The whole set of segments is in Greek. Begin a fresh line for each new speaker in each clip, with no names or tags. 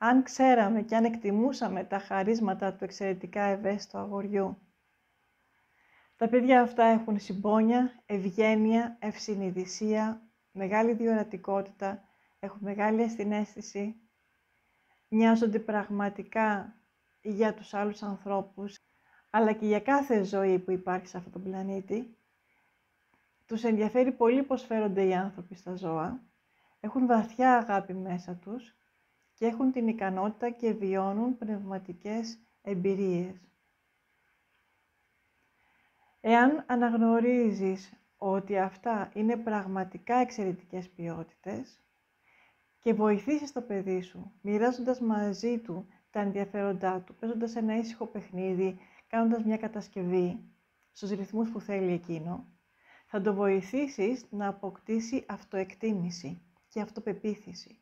Αν ξέραμε και αν εκτιμούσαμε τα χαρίσματα του εξαιρετικά ευαίσθητου αγοριού. Τα παιδιά αυτά έχουν συμπόνια, ευγένεια, ευσυνειδησία, μεγάλη διορατικότητα, έχουν μεγάλη ασθεναίσθηση, νοιάζονται πραγματικά για τους άλλους ανθρώπους, αλλά και για κάθε ζωή που υπάρχει σε αυτόν τον πλανήτη. Τους ενδιαφέρει πολύ πώς φέρονται οι άνθρωποι στα ζώα, έχουν βαθιά αγάπη μέσα τους και έχουν την ικανότητα και βιώνουν πνευματικές εμπειρίες. Εάν αναγνωρίζεις ότι αυτά είναι πραγματικά εξαιρετικές ποιότητες και βοηθήσεις το παιδί σου, μοιράζοντας μαζί του τα ενδιαφέροντά του, παίζοντας ένα ήσυχο παιχνίδι, κάνοντας μια κατασκευή στους ρυθμούς που θέλει εκείνο, θα το βοηθήσεις να αποκτήσει αυτοεκτίμηση και αυτοπεποίθηση.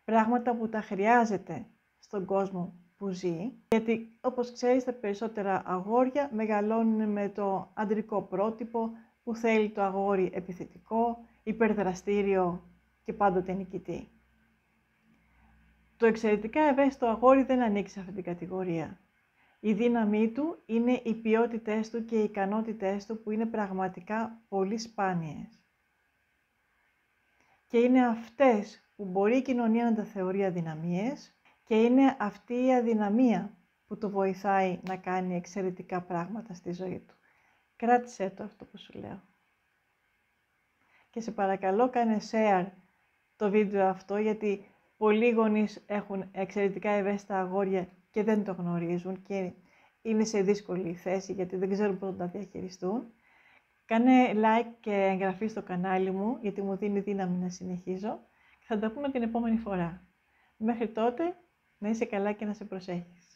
Πράγματα που τα χρειάζεται στον κόσμο που ζει, γιατί όπως ξέρεις τα περισσότερα αγόρια μεγαλώνουν με το αντρικό πρότυπο που θέλει το αγόρι επιθετικό, υπερδραστήριο και πάντοτε νικητή. Το εξαιρετικά ευαίσθητο αγόρι δεν ανήκει σε αυτή την κατηγορία. Η δύναμή του είναι οι ποιότητές του και οι ικανότητές του που είναι πραγματικά πολύ σπάνιες. Και είναι αυτές που μπορεί η κοινωνία να τα θεωρεί αδυναμίες και είναι αυτή η αδυναμία που το βοηθάει να κάνει εξαιρετικά πράγματα στη ζωή του. Κράτησέ το αυτό που σου λέω. Και σε παρακαλώ κάνε share το βίντεο αυτό, γιατί πολλοί γονείς έχουν εξαιρετικά ευαίσθητα αγόρια και δεν το γνωρίζουν και είναι σε δύσκολη θέση γιατί δεν ξέρουν πώς να τα διαχειριστούν. Κάνε like και εγγραφή στο κανάλι μου, γιατί μου δίνει δύναμη να συνεχίζω. Θα τα πούμε την επόμενη φορά. Μέχρι τότε, να είσαι καλά και να σε προσέχεις.